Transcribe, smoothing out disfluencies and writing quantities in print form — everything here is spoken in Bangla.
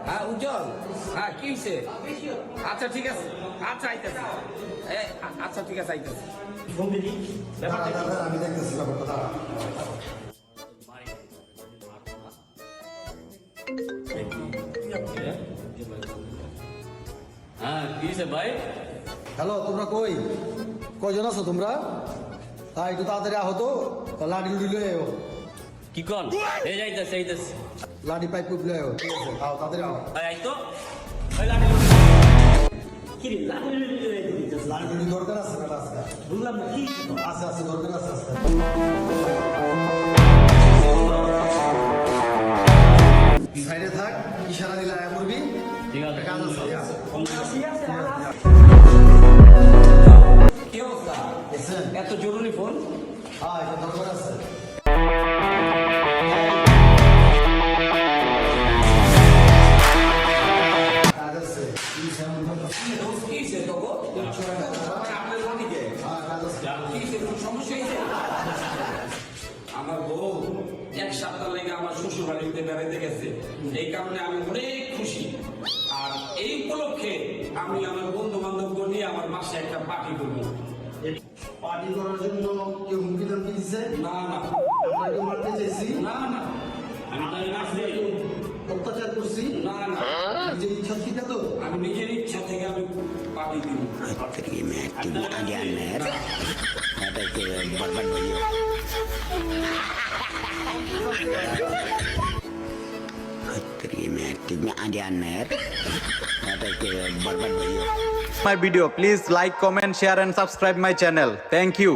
হ্যাঁ উজ্জ্বল, হ্যাঁ কি হয়েছে? আচ্ছা ঠিক আছে, আচ্ছা আইতেছে, আচ্ছা ঠিক আছে আইতেছে। আমি দেখতেছি ব্যাপারটা। হ্যাঁ কি হয়েছে ভাই? হ্যালো, তোমরা কয়জন আছো তোমরা? তাই একটু তাড়াতাড়ি আহতো, লাঠি লুটি লয়ে আও। কি কন? এই যাইতেছে এইতেছে। লাঠি পাইপ পুপ লয়ে আও, ঠিক আছে? আও তাড়াতাড়ি আও। আই তো ওই লাঠি কি রে লাঠি দিতেছ লাঠি লুটি দরকার আছে না? আছে বললাম না কি আছে আছে দরকার আছে আছে। সাইডে থাক, ইশারা দিলে আয়া করবি। ঠিক আছে কাজ আছে। কি অবস্থা? বুঝছেন? এত জরুরি ফোন? হ্যাঁ, এটা দরকার আছে। কাজ আছে। কি হয়েছে তোকে? আপনার লাঠিকে? হ্যাঁ, কাজ আছে। কি হয়েছে? কোনো সমস্যা হয়েছে? আমার বউ এক সপ্তাহ লেগে আমার শ্বশুর বাড়িতে বেড়াইতে গেছে, এই কারণে আমি অনেক খুশি। আর এই উপলক্ষে আমি আমার বন্ধু বান্ধব নিয়ে আমার মাসে একটা পার্টি করবো। পার্টি করার জন্য কেউ হুমকি টামকি দিছে? না না আমরা কেউ মারতে চাইছি? না না, আমি তাই নাচলে অত্যাচার করছি? না না, নিজের ইচ্ছা ঠিক তো? আমি নিজের ইচ্ছা থেকে আমি পার্টি দিব। Terima kasih Aner. Ada ke berbat bayu. Terima kasih Aner. Ada ke berbat bayu. My video, please like, comment, share and subscribe my channel. Thank you.